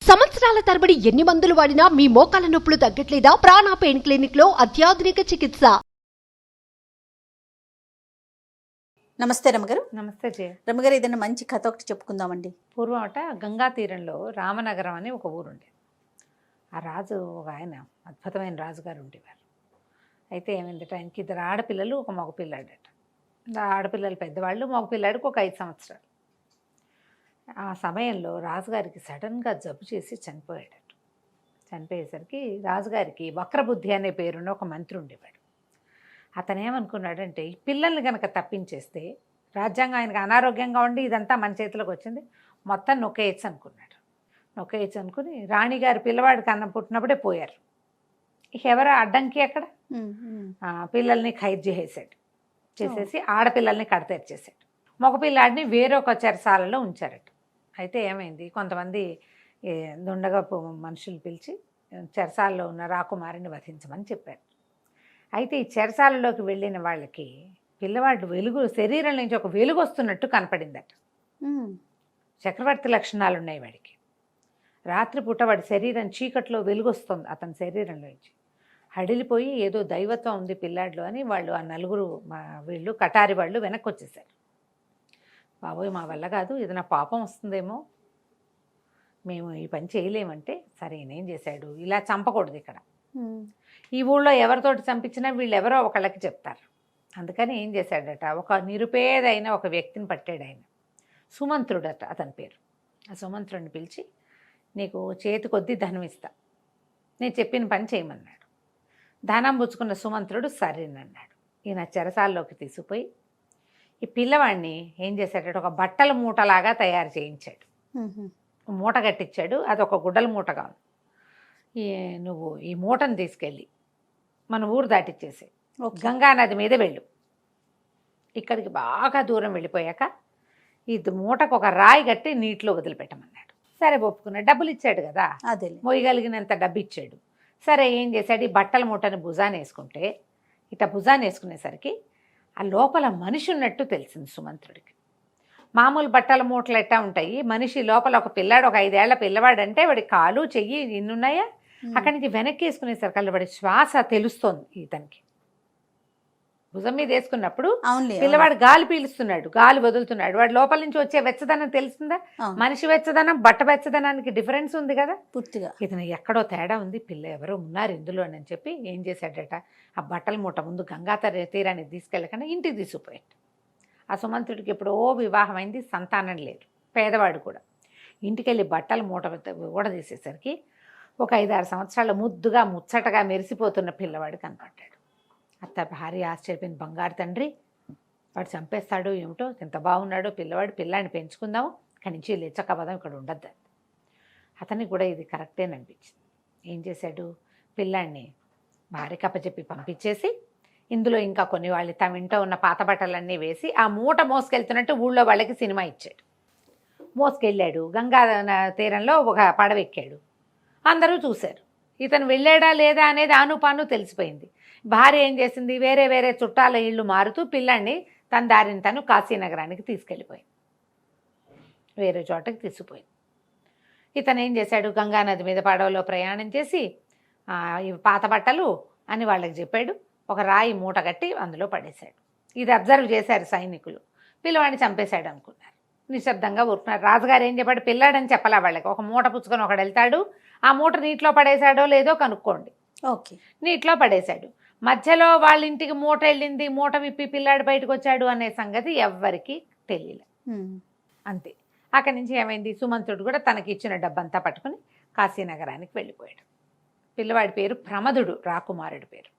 సంవత్సరాల తరబడి ఎన్ని మందులు వాడినా మీ మోకాల నొప్పులు తగ్గట్లేదా? ప్రాణ పెయిన్ క్లినిక్ లో అత్యాధునిక చికిత్స. నమస్తే రమగారు. నమస్తే జయ. రమగారు, ఏదైనా మంచి కథ ఒకటి చెప్పుకుందామండి. పూర్వం గంగా తీరంలో రామనగరం అని ఒక ఊరు ఉండేది. ఆ రాజు ఒక ఆయన అద్భుతమైన రాజుగారు ఉండేవారు. అయితే ఏమైందట, ఆయనకి ఇద్దరు ఆడపిల్లలు, ఒక మగపిల్లాడట. ఆడపిల్లలు పెద్దవాళ్ళు, మగపిల్లాడికి ఒక 5 సంవత్సరాలు. ఆ సమయంలో రాజుగారికి సడన్గా జబ్బు చేసి చనిపోయాడట. చనిపోయేసరికి రాజుగారికి వక్రబుద్ధి అనే పేరున్న ఒక మంత్రి ఉండేవాడు. అతను ఏమనుకున్నాడంటే, ఈ పిల్లల్ని కనుక తప్పించేస్తే రాజ్యాంగం ఆయనకు అనారోగ్యంగా ఉండి ఇదంతా మన చేతిలోకి వచ్చింది, మొత్తం నొక్కేయచ్చు అనుకున్నాడు. నొక్కేయచ్చు అనుకుని రాణిగారి పిల్లవాడికి అన్నం పుట్టినప్పుడే పోయారు. ఇక ఎవరో అడ్డంకి అక్కడ పిల్లల్ని ఖైదు చేసేసి ఆడపిల్లల్ని కడతెరిచేసాడు. మగపిల్లాడిని వేరొక చెరసాలలో ఉంచారట. అయితే ఏమైంది, కొంతమంది దుండగపు మనుషులు పిలిచి చెరసాలలో ఉన్న రాకుమారిని వధించమని చెప్పారు. అయితే ఈ చెరసాలలోకి వెళ్ళిన వాళ్ళకి పిల్లవాడు శరీరం నుంచి ఒక వెలుగు వస్తున్నట్టు కనపడిందట. చక్రవర్తి లక్షణాలు ఉన్నాయి వాడికి. రాత్రిపూట వాడి శరీరం చీకట్లో వెలుగు వస్తుంది అతని శరీరంలోంచి. హడిలిపోయి ఏదో దైవత్వం ఉంది పిల్లాడిలో అని వాళ్ళు ఆ నలుగురు వీళ్ళు కటారి వాళ్ళు వెనక్కి వచ్చేసారు. బాబోయ్, మా వల్ల కాదు, ఏదైనా పాపం వస్తుందేమో, మేము ఈ పని చేయలేమంటే, సరే ఏం చేశాడు, ఇలా చంపకూడదు ఇక్కడ, ఈ ఊళ్ళో ఎవరితోటి చంపించినా వీళ్ళు ఎవరో ఒకళ్ళకి చెప్తారు. అందుకని ఏం చేశాడట, ఒక నిరుపేదైన ఒక వ్యక్తిని పట్టాడు. ఆయన సుమంత్రుడట అతని పేరు. ఆ సుమంత్రుడిని పిలిచి, నీకు చేతి కొద్దీ ధనం ఇస్తా, నేను చెప్పిన పని చేయమన్నాడు. ధనం పుచ్చుకున్న సుమంత్రుడు సరేనన్నాడు. ఈయన చెరసాల్లోకి తీసుకుపోయి ఈ పిల్లవాడిని ఏం చేశాడట, ఒక బట్టల మూటలాగా తయారు చేయించాడు. మూట కట్టించాడు, అది ఒక గుడ్డల మూటగా ఉంది. నువ్వు ఈ మూటను తీసుకెళ్ళి మన ఊరు దాటిచ్చేసి గంగానది మీద వెళ్ళు. ఇక్కడికి బాగా దూరం వెళ్ళిపోయాక ఈ మూటకు ఒక రాయి కట్టి నీటిలో వదిలిపెట్టమన్నాడు. సరే ఒప్పుకున్నాడు, డబ్బులు ఇచ్చాడు కదా, అదే మోయగలిగినంత డబ్బు ఇచ్చాడు. సరే ఏం చేశాడు, ఈ బట్టల మూటని భుజాన్ని వేసుకుంటే, ఇట్లా భుజాన్ని వేసుకునేసరికి ఆ లోపల మనిషి ఉన్నట్టు తెలిసింది సుమంత్రుడికి. మామూలు బట్టల మూటలు ఎట్టా ఉంటాయి, మనిషి లోపల ఒక పిల్లాడు, ఒక 5 ఏళ్ల పిల్లవాడు అంటే వాడి కాలు చెయ్యి ఇన్నున్నాయా, అక్కడి నుంచి వెనక్కి వేసుకునేసరికి వాడి శ్వాస తెలుస్తోంది ఇతనికి. భుజం మీద వేసుకున్నప్పుడు పిల్లవాడు గాలి పీలుస్తున్నాడు, గాలి వదులుతున్నాడు, వాడి లోపల నుంచి వచ్చే వెచ్చదనం తెలుస్తుందా? మనిషి వెచ్చదనం బట్ట వెచ్చదనానికి డిఫరెన్స్ ఉంది కదా పూర్తిగా. ఇతను ఎక్కడో తేడా ఉంది, పిల్ల ఎవరో ఉన్నారు ఇందులో అని చెప్పి ఏం చేశాడట, ఆ బట్టల మూట ముందు గంగా తీరానికి తీసుకెళ్ళకుండా ఇంటికి తీసుకుపోయాడు. ఆ సుమంత్రుడికి ఎప్పుడో వివాహం అయింది, సంతానం లేదు, పేదవాడు కూడా. ఇంటికెళ్ళి బట్టల మూట కూడా తీసేసరికి ఒక 5-6 సంవత్సరాల ముద్దుగా ముచ్చటగా మెరిసిపోతున్న పిల్లవాడు కనపడ్డాడు. అత్త భార్య ఆశ్చర్యపోయింది, బంగారు తండ్రి, వాడు చంపేస్తాడో ఏమిటో, ఎంత బాగున్నాడో పిల్లవాడు, పిల్లాడిని పెంచుకుందాము, ఇక్కడి నుంచి లేచక్క పదం, ఇక్కడ ఉండద్దు. అతనికి కూడా ఇది కరెక్టేననిపించింది. ఏం చేశాడు, పిల్లాడిని భార్యకి అప్పచెప్పి పంపించేసి ఇందులో ఇంకా కొన్ని వాళ్ళు తమ ఇంట్లో ఉన్న పాత బట్టలన్నీ వేసి ఆ మూట మోసుకెళ్తున్నట్టు ఊళ్ళో వాళ్ళకి సినిమా ఇచ్చాడు. మోసుకెళ్ళాడు, గంగా తీరంలో ఒక పడవెక్కాడు. అందరూ చూశారు. ఇతను వెళ్ళాడా లేదా అనేది ఆనుపాను తెలిసిపోయింది. భార్య ఏం చేసింది, వేరే వేరే చుట్టాల ఇళ్ళు మారుతూ పిల్లాన్ని తన దారిని తను కాశీనగరానికి తీసుకెళ్ళిపోయింది, వేరే చోటకి తీసుకుపోయింది. ఇతను ఏం చేశాడు, గంగానది మీద పడవలో ప్రయాణం చేసి ఇవి పాత బట్టలు అని వాళ్ళకి చెప్పాడు. ఒక రాయి మూట కట్టి అందులో పడేశాడు. ఇది అబ్జర్వ్ చేశారు సైనికులు. పిల్లవాడిని చంపేశాడు అనుకున్నారు, నిశ్శబ్దంగా ఊరుకున్నారు. రాజుగారు ఏం చెప్పాడు, పిల్లాడని చెప్పలా వాళ్ళకి, ఒక మూట పుచ్చుకొని ఒకడు వెళ్తాడు, ఆ మూట నీటిలో పడేశాడో లేదో కనుక్కోండి. ఓకే, నీటిలో పడేశాడు. మధ్యలో వాళ్ళ ఇంటికి మూట వెళ్ళింది, మూట విప్పి పిల్లాడు బయటకు వచ్చాడు అనే సంగతి ఎవ్వరికీ తెలియలే. అంతే. అక్కడి నుంచి ఏమైంది, సుమంత్రుడు కూడా తనకి ఇచ్చిన డబ్బంతా పట్టుకుని కాశీనగరానికి వెళ్ళిపోయాడు. పిల్లవాడి పేరు ప్రమదుడు, రాకుమారుడి పేరు.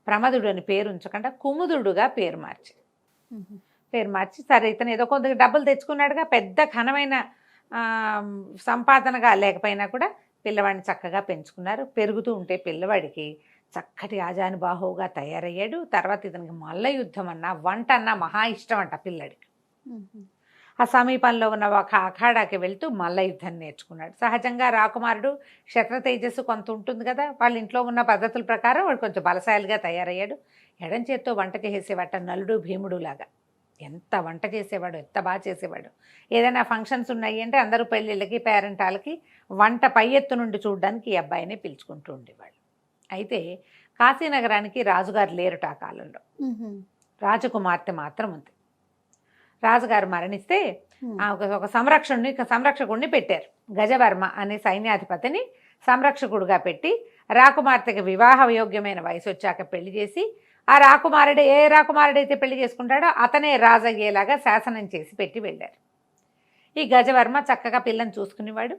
ప్రమదుడు అని పేరు ఉంచకుండా కుముదుడుగా పేరు మార్చి సరే ఇతను ఏదో కొంత డబ్బులు తెచ్చుకున్నాడుగా, పెద్ద ఘనమైన సంపాదనగా లేకపోయినా కూడా పిల్లవాడిని చక్కగా పెంచుకున్నారు. పెరుగుతూ ఉంటే పిల్లవాడికి చక్కటి ఆజానుబాహువుగా తయారయ్యాడు. తర్వాత ఇతనికి మల్ల యుద్ధం అన్నా వంట అన్నా మహా ఇష్టం అంట పిల్లడికి. ఆ సమీపంలో ఉన్న ఒక అఖాడాకి వెళ్తూ మల్ల యుద్ధం నేర్చుకున్నాడు. సహజంగా రాకుమారుడు క్షత్ర తేజస్సు కొంత ఉంటుంది కదా, వాళ్ళ ఇంట్లో ఉన్న పద్ధతుల ప్రకారం వాడు కొంచెం బలశాలిగా తయారయ్యాడు. ఎడం చేత్తో వంట చేసేవాట, నలుడు భీముడు లాగా. ఎంత వంట చేసేవాడు, ఎంత బాగా చేసేవాడు. ఏదైనా ఫంక్షన్స్ ఉన్నాయి అంటే అందరూ పెళ్ళిళ్ళకి పేరెంటాలకి వంట పై ఎత్తు నుండి చూడడానికి ఈ అబ్బాయినే పిలుచుకుంటూ ఉండేవాళ్ళు. అయితే కాశీనగరానికి రాజుగారు లేరుట ఆ కాలంలో, రాజకుమార్తె మాత్రం ఉంది. రాజుగారు మరణిస్తే ఒక సంరక్షకుడిని పెట్టారు. గజవర్మ అనే సైన్యాధిపతిని సంరక్షకుడుగా పెట్టి రాకుమార్తెకి వివాహ యోగ్యమైన వయసు వచ్చాక పెళ్లి చేసి ఆ ఏ రాకుమారుడైతే పెళ్లి చేసుకుంటాడో అతనే రాజయ్యేలాగా శాసనం చేసి పెట్టి వెళ్ళారు. ఈ గజవర్మ చక్కగా పిల్లని చూసుకునేవాడు,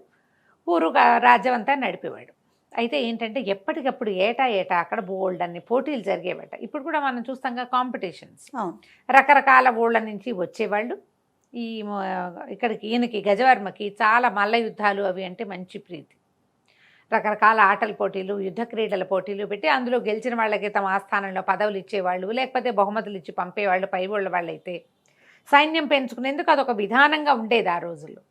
ఊరు రాజ్యం అంతా నడిపేవాడు. అయితే ఏంటంటే ఎప్పటికప్పుడు ఏటా అక్కడ బోల్డ్ అన్ని పోటీలు జరిగేవట. ఇప్పుడు కూడా మనం చూస్తాంగా కాంపిటీషన్స్. రకరకాల ఊళ్ళ నుంచి వచ్చేవాళ్ళు. ఈయనకి గజవర్మకి చాలా మల్ల యుద్ధాలు అవి అంటే మంచి ప్రీతి. రకరకాల ఆటల పోటీలు, యుద్ధ క్రీడల పోటీలు పెట్టి అందులో గెలిచిన వాళ్ళకి తమ ఆస్థానంలో పదవులు ఇచ్చేవాళ్ళు, లేకపోతే బహుమతులు ఇచ్చి పంపేవాళ్ళు. పై వాళ్ళైతే సైన్యం పెంచుకునేందుకు అదొక విధానంగా ఉండేది ఆ రోజుల్లో.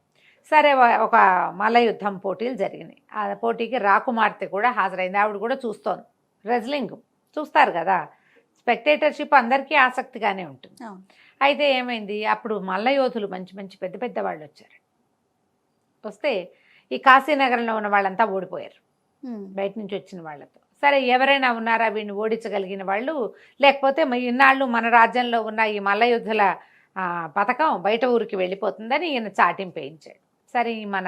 సరే, ఒక మల్ల యుద్ధం పోటీలు జరిగినాయి. ఆ పోటీకి రాకుమార్తె కూడా హాజరైంది. ఆవిడ కూడా చూస్తోంది. రెజ్లింగ్ చూస్తారు కదా, స్పెక్టేటర్షిప్ అందరికీ ఆసక్తిగానే ఉంటుంది. అయితే ఏమైంది, అప్పుడు మల్ల యోధులు మంచి మంచి పెద్ద పెద్ద వాళ్ళు వచ్చారు. వస్తే ఈ కాశీనగరంలో ఉన్న వాళ్ళంతా ఓడిపోయారు బయట నుంచి వచ్చిన వాళ్ళతో. సరే, ఎవరైనా ఉన్నారా వీడిని ఓడించగలిగిన వాళ్ళు, లేకపోతే ఇన్నాళ్ళు మన రాజ్యంలో ఉన్న ఈ మల్ల యుద్ధుల పథకం బయట ఊరికి వెళ్ళిపోతుందని ఈయన చాటింపు వేయించాడు. సరే, మన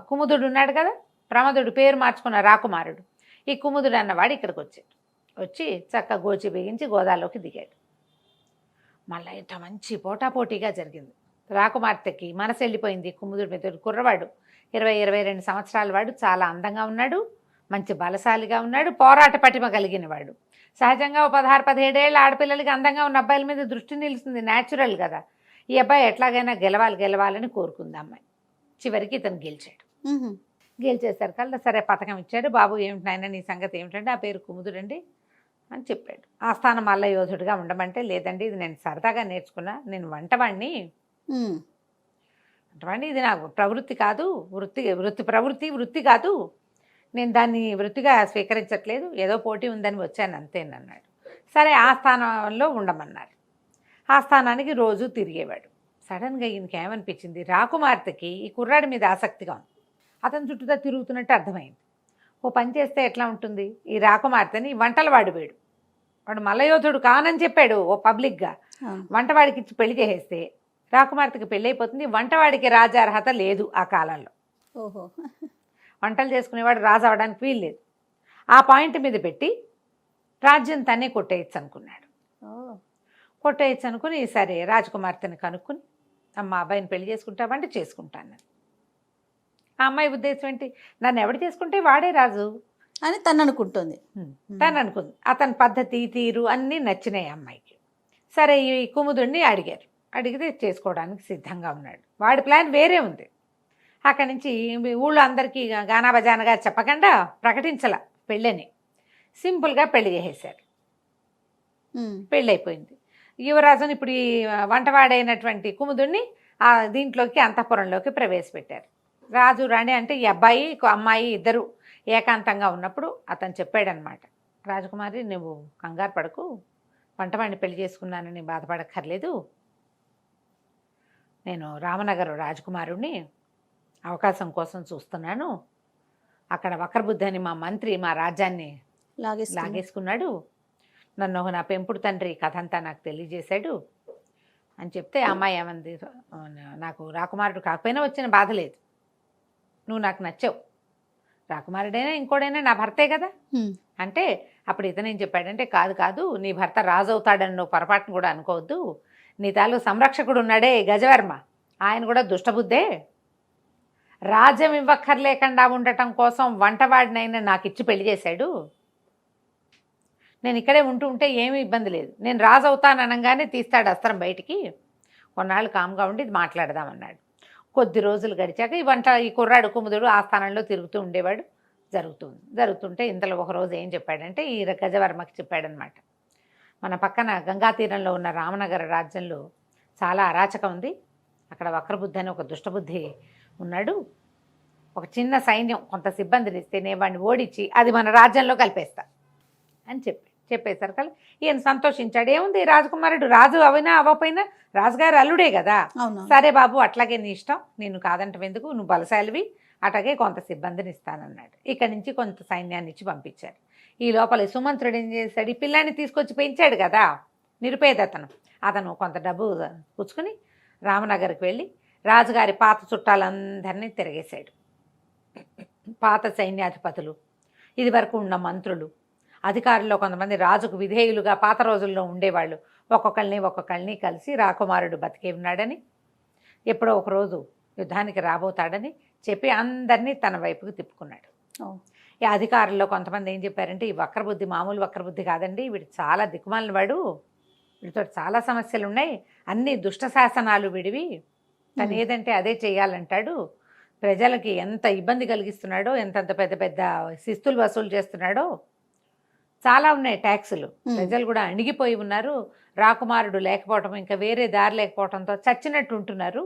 కుముదుడు ఉన్నాడు కదా, ప్రమదుడు పేరు మార్చుకున్న రాకుమారుడు, ఈ కుముదుడు అన్నవాడు ఇక్కడికి వచ్చాడు. వచ్చి చక్క గోచి బిగించి గోదాలోకి దిగాడు. మళ్ళీ ఇంత మంచి పోటాపోటీగా జరిగింది. రాకుమార్తెకి మనసు వెళ్ళిపోయింది. కుముదుడి మీద కుర్రవాడు, 20-22 సంవత్సరాల వాడు, చాలా అందంగా ఉన్నాడు, మంచి బలశాలిగా ఉన్నాడు, పోరాట పటిమ కలిగిన వాడు. సహజంగా 16-17 ఏళ్ళ ఆడపిల్లలకి అందంగా ఉన్న అబ్బాయిల మీద దృష్టి నిలుస్తుంది, న్యాచురల్ కదా. ఈ అబ్బాయి ఎట్లాగైనా గెలవాలని కోరుకుంది అమ్మాయి. చివరికి ఇతను గెలిచాడు. గెలిచేసరికల్లా సరే పథకం ఇచ్చాడు. బాబు ఏమిటి నాయన నీ సంగతి ఏమిటంటే, ఆ పేరు కుముదుడండి అని చెప్పాడు. ఆస్థాన మల్ల యోధుడిగా ఉండమంటే, లేదండి ఇది నేను సరదాగా నేర్చుకున్నా, నేను వంటవాణ్ణి, ఇది నాకు ప్రవృత్తి కాదు, వృత్తి కాదు, నేను దాన్ని వృత్తిగా స్వీకరించట్లేదు, ఏదో పోటీ ఉందని వచ్చాను అంతేనన్నాడు. సరే, ఆస్థానంలో ఉండమన్నారు. ఆస్థానానికి రోజు తిరిగేవాడు. సడన్గా ఈయనకి ఏమనిపించింది, రాకుమార్తెకి ఈ కుర్రాడి మీద ఆసక్తిగా ఉంది. అతని చుట్టూతా తిరుగుతున్నట్టు అర్థమైంది. ఓ పని చేస్తే ఎట్లా ఉంటుంది, ఈ రాకుమార్తెని వంటల వాడు మల్లయోధుడు కానని చెప్పాడు ఓ పబ్లిక్గా, వంటవాడికి ఇచ్చి పెళ్లి చేసేస్తే రాకుమార్తెకి పెళ్ళి అయిపోతుంది. వంటవాడికి రాజార్హత లేదు ఆ కాలంలో. వంటలు చేసుకునేవాడు రాజు అవడానికి వీలు లేదు. ఆ పాయింట్ మీద పెట్టి రాజ్యం తనే కొట్టేయచ్చు అనుకున్నాడు. కొట్టేయచ్చు అనుకుని సరే రాజకుమార్తెని కనుక్కుని, అమ్మ అబ్బాయిని పెళ్లి చేసుకుంటావంటే చేసుకుంటాను. ఆ అమ్మాయి ఉద్దేశం ఏంటి, నన్ను ఎవడు చేసుకుంటే వాడే రాజు అని తను అనుకుంటుంది. అతని పద్ధతి తీరు అన్నీ నచ్చినాయి అమ్మాయికి. సరే, ఈ కుముదుడిని అడిగారు. అడిగితే చేసుకోవడానికి సిద్ధంగా ఉన్నాడు. వాడి ప్లాన్ వేరే ఉంది. అక్కడి నుంచి ఊళ్ళో అందరికీ గానా బజానగా చెప్పకుండా ప్రకటించాల పెళ్ళని, సింపుల్గా పెళ్లి చేసేశారు. పెళ్ళైపోయింది. యువరాజుని ఇప్పుడు ఈ వంటవాడైనటువంటి కుముదుడిని దీంట్లోకి అంతఃపురంలోకి ప్రవేశపెట్టారు. రాజు రాణి అంటే ఈ అబ్బాయి అమ్మాయి ఇద్దరు ఏకాంతంగా ఉన్నప్పుడు అతను చెప్పాడనమాట, రాజకుమారి నువ్వు కంగారు పడకు, వంటవాడిని పెళ్లి చేసుకున్నానని బాధపడక్కర్లేదు, నేను రామనగరం రాజకుమారుడిని, అవకాశం కోసం చూస్తున్నాను, అక్కడ వక్రబుద్ధి అని మా మంత్రి మా రాజ్యాన్ని లాగేసుకున్నాడు, నన్ను నా పెంపుడు తండ్రి కథ అంతా నాకు తెలియజేశాడు అని చెప్తే, అమ్మాయి ఏమంది, నాకు రాకుమారుడు కాకపోయినా వచ్చిన బాధ లేదు, నువ్వు నాకు నచ్చావు, రాకుమారుడైనా ఇంకోడైనా నా భర్తే కదా అంటే, అప్పుడు ఇతనేం చెప్పాడంటే, కాదు నీ భర్త రాజు అవుతాడని నువ్వు పొరపాటును కూడా అనుకోవద్దు, నీ తాలూ సంరక్షకుడు ఉన్నాడే గజవర్మ, ఆయన కూడా దుష్టబుద్ధే, రాజ్యం ఇవ్వక్కర్లేకుండా ఉండటం కోసం వంటవాడినైనా నాకు ఇచ్చి పెళ్లి చేశాడు, నేను ఇక్కడే ఉంటే ఏమీ ఇబ్బంది లేదు, నేను రాజు అవుతాననగానే తీస్తాడు అస్త్రం బయటికి, కొన్నాళ్ళు కామ్గా ఉండి ఇది మాట్లాడదామన్నాడు. కొద్ది రోజులు గడిచాక ఈ కుర్రాడు కుముదుడు ఆస్థానంలో తిరుగుతూ ఉండేవాడు. జరుగుతుంటే ఇంతలో ఒకరోజు ఏం చెప్పాడంటే, ఈ గజవర్మకి చెప్పాడనమాట, మన పక్కన గంగా తీరంలో ఉన్న రామనగర రాజ్యంలో చాలా అరాచకం ఉంది, అక్కడ వక్రబుద్ధి అని ఒక దుష్టబుద్ధి ఉన్నాడు, ఒక చిన్న సైన్యం కొంత సిబ్బందిని ఇస్తే నేను వాడిని ఓడించి అది మన రాజ్యంలో కలిపేస్తా అని చెప్పాడు. చెప్పేసరికి ఈయన సంతోషించాడు. ఏముంది రాజకుమారుడు రాజు అవినా అవ్వకపోయినా రాజుగారు అల్లుడే కదా, అవును. సరే బాబు అట్లాగే నీ ఇష్టం, నేను కాదంటే ఎందుకు, నువ్వు బలశాలివి, అట్లాగే కొంత సిబ్బందిని ఇస్తానన్నాడు. ఇక్కడి నుంచి కొంత సైన్యాన్ని ఇచ్చి పంపించారు. ఈ లోపల సుమంత్రుడు ఏం చేశాడు, ఈ పిల్లాన్ని తీసుకొచ్చి పెంచాడు కదా నిరుపేద అతను కొంత డబ్బు పుచ్చుకుని రామనగర్కి వెళ్ళి రాజుగారి పాత చుట్టాలందరినీ తిరిగేశాడు. పాత సైన్యాధిపతులు, ఇది వరకు ఉన్న మంత్రులు, అధికారుల్లో కొంతమంది రాజుకు విధేయులుగా పాత రోజుల్లో ఉండేవాళ్ళు, ఒక్కొక్కరిని కలిసి రాకుమారుడు బతికే ఉన్నాడని, ఎప్పుడో ఒకరోజు యుద్ధానికి రాబోతాడని చెప్పి అందరినీ తన వైపుకు తిప్పుకున్నాడు. ఈ అధికారుల్లో కొంతమంది ఏం చెప్పారంటే, ఈ వక్రబుద్ధి మామూలు వక్రబుద్ధి కాదండి, వీడు చాలా దిక్కుమాలిన వాడు, వీడితో చాలా సమస్యలు ఉన్నాయి, అన్ని దుష్ట శాసనాలు విడివి, తను ఏదంటే అదే చేయాలంటాడు, ప్రజలకి ఎంత ఇబ్బంది కలిగిస్తున్నాడో, ఎంతంత పెద్ద పెద్ద శిస్తులు వసూలు చేస్తున్నాడో, చాలా ఉన్నాయి ట్యాక్సులు, ప్రజలు కూడా అణిగిపోయి ఉన్నారు, రాకుమారుడు లేకపోవటం ఇంకా వేరే దారి లేకపోవడంతో చచ్చినట్టు ఉంటున్నారు,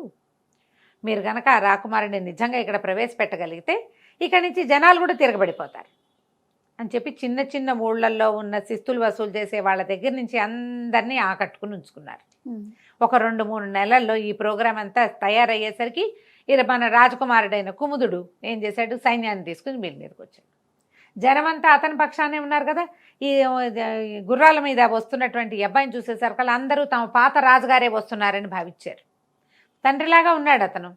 మీరు కనుక ఆ రాకుమారుడిని నిజంగా ఇక్కడ ప్రవేశపెట్టగలిగితే ఇక్కడి నుంచి జనాలు కూడా తిరగబడిపోతారు అని చెప్పి చిన్న చిన్న ఊళ్ళల్లో ఉన్న శిస్తులు వసూలు చేసే వాళ్ళ దగ్గర నుంచి అందరినీ ఆకట్టుకుని ఉంచుకున్నారు. ఒక 2-3 నెలల్లో ఈ ప్రోగ్రాం అంతా తయారయ్యేసరికి మన రాజకుమారుడైన కుముదుడు ఏం చేశాడు, సైన్యాన్ని తీసుకుని వీళ్ళ మీదకి వచ్చాడు. జనమంతా అతని పక్షానే ఉన్నారు కదా. ఈ గుర్రాల మీద వస్తున్నటువంటి అబ్బాయిని చూసేసరికి అందరూ తమ పాత రాజుగారే వస్తున్నారని భావించారు. తండ్రిలాగా ఉన్నాడు అతను,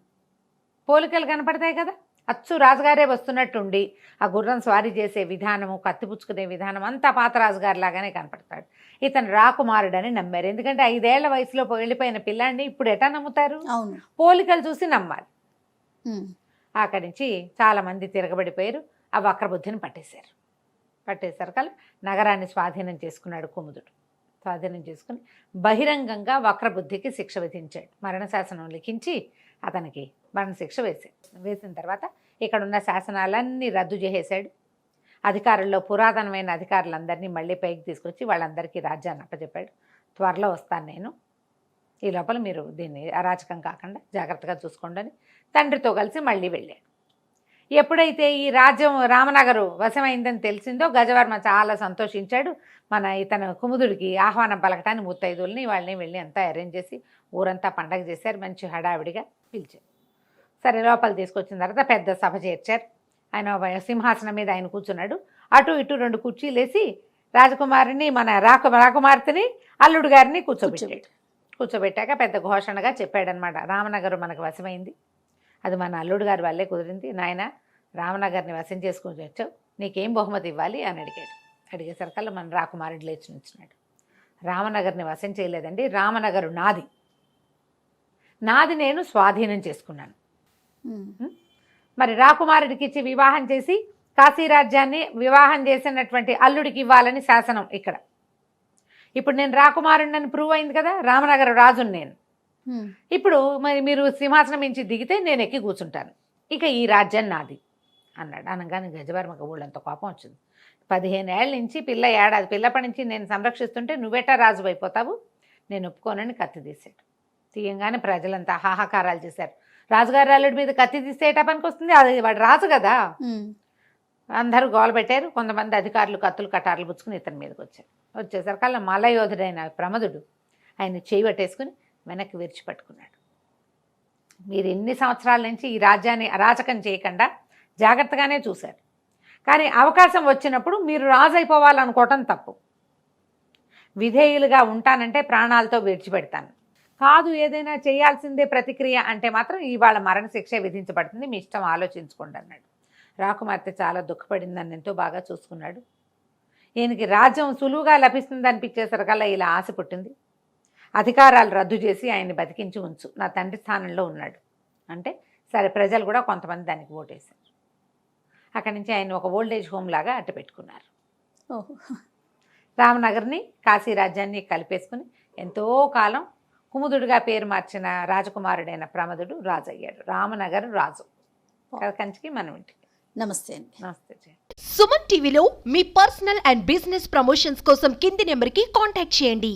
పోలికలు కనపడతాయి కదా, అచ్చు రాజుగారే వస్తున్నట్టుండి ఆ గుర్రం స్వారీ చేసే విధానము, కత్తిపుచ్చుకునే విధానం అంతా పాత రాజుగారి లాగానే కనపడతాడు. ఇతను రాకుమారుడని నమ్మారు. ఎందుకంటే 5 ఏళ్ల వయసులో వెళ్ళిపోయిన పిల్లాడిని ఇప్పుడు ఎటా నమ్ముతారు, పోలికలు చూసి నమ్మాలి. అక్కడి నుంచి చాలామంది తిరగబడిపోయారు, ఆ వక్రబుద్ధిని పట్టేసరికి నగరాన్ని స్వాధీనం చేసుకున్నాడు కుముదుడు. స్వాధీనం చేసుకుని బహిరంగంగా వక్రబుద్ధికి శిక్ష విధించాడు. మరణశాసనం లిఖించి అతనికి మరణశిక్ష వేసిన తర్వాత ఇక్కడున్న శాసనాలన్నీ రద్దు చేసేశాడు. అధికారుల్లో పురాతనమైన అధికారులందరినీ మళ్ళీ పైకి తీసుకొచ్చి వాళ్ళందరికీ రాజ్యాన్ని అప్పచెప్పాడు. త్వరలో వస్తాను నేను, ఈ లోపల మీరు దీన్ని అరాచకం కాకుండా జాగ్రత్తగా చూసుకోండి అని తండ్రితో కలిసి మళ్ళీ వెళ్ళాడు. ఎప్పుడైతే ఈ రాజ్యం రామనగరు వశమైందని తెలిసిందో గజవర్మ చాలా సంతోషించాడు. ఇతను కుముదుడికి ఆహ్వానం పలకటాన్ని ముత్తైదుల్ని వాళ్ళని వెళ్ళి అంతా అరేంజ్ చేసి ఊరంతా పండగ చేశారు, మంచి హడావిడిగా పిలిచారు. సరే లోపల తీసుకొచ్చిన తర్వాత పెద్ద సభ చేర్చారు. ఆయన సింహాసనం మీద ఆయన కూర్చున్నాడు. అటు ఇటు 2 కుర్చీలు వేసి రాజకుమారిని రాకుమార్తెని అల్లుడు గారిని కూర్చోబెట్టాక పెద్ద ఘోషణగా చెప్పాడనమాట, రామనగరు మనకు వశమైంది, అది మన అల్లుడు గారి వల్లే కుదిరింది, నాయన రామనగర్ని వశం చేసుకుని వచ్చావు, నీకేం బహుమతి ఇవ్వాలి అని అడిగేసరికల్లా మన రాకుమారుడు లేచి నుంచున్నాడు. రామనగర్ని వశం చేయలేదండి, రామనగరు నాది నేను స్వాధీనం చేసుకున్నాను. మరి రాకుమారుడికి ఇచ్చి వివాహం చేసి కాశీరాజ్యాన్ని వివాహం చేసినటువంటి అల్లుడికి ఇవ్వాలని శాసనం ఇక్కడ. ఇప్పుడు నేను రాకుమారుడిని ప్రూవ్ అయింది కదా, రామనగర రాజుని నేను. ఇప్పుడు మరి మీరు సింహాసనం నుంచి దిగితే నేను ఎక్కి కూర్చుంటాను, ఇక ఈ రాజ్యం నాది అన్నాడు. అనగానే గజవర్మకు ఊళ్ళంత కోపం వచ్చింది. 15 ఏళ్ళ నుంచి పిల్లప్పటి నుంచి నేను సంరక్షిస్తుంటే నువ్వెట్టా రాజు అయిపోతావు, నేను ఒప్పుకోనని కత్తి తీశాడు. తీయంగానే ప్రజలంతా హాహాకారాలు చేశారు. రాజుగారి అల్లుడి మీద కత్తి తీసేట పనికి వస్తుంది, అది వాడు రాజు కదా. అందరూ గోల పెట్టారు. కొంతమంది అధికారులు కత్తులు కటార్లు పుచ్చుకుని ఇతని మీదకి వచ్చేసరికల్లా మల్లయోధుడైన ప్రమదుడు ఆయన చేయి పట్టేసుకుని వెనక్కి విరిచిపట్టుకున్నాడు. మీరు ఎన్ని సంవత్సరాల నుంచి ఈ రాజ్యాన్ని అరాచకం చేయకుండా జాగ్రత్తగానే చూశారు, కానీ అవకాశం వచ్చినప్పుడు మీరు రాజు అయిపోవాలనుకోవటం తప్పు. విధేయులుగా ఉంటానంటే ప్రాణాలతో విడిచిపెడతాను, కాదు ఏదైనా చేయాల్సిందే ప్రతిక్రియ అంటే మాత్రం ఇవాళ మరణశిక్ష విధించబడుతుంది, మీ ఇష్టం ఆలోచించుకోండి అన్నాడు. రాకుమార్తె చాలా దుఃఖపడిందని ఎంతో బాగా చూసుకున్నాడు. ఈయనకి రాజ్యం సులువుగా లభిస్తుంది అనిపించేసరికల్లా ఇలా ఆశ పుట్టింది. అధికారాలు రద్దు చేసి ఆయన్ని బతికించి ఉంచు, నా తండ్రి స్థానంలో ఉన్నాడు అంటే సరే, ప్రజలు కూడా కొంతమంది దానికి ఓటేశారు. అక్కడి నుంచి ఆయన ఒక ఓల్డేజ్ హోమ్ లాగా అట్టు పెట్టుకున్నారు. రామనగర్ని కాశీ రాజ్యాన్ని కలిపేసుకుని ఎంతో కాలం కుముదుడిగా పేరు మార్చిన రాజకుమారుడైన ప్రమదుడు రాజు అయ్యాడు. రామనగర్ రాజు. కంచికి మనం ఇంటికి. నమస్తే అండి. నమస్తే. సుమన్ టీవీలో మీ పర్సనల్ అండ్ బిజినెస్ ప్రమోషన్స్ కోసం కింది నెంబర్కి కాంటాక్ట్ చేయండి.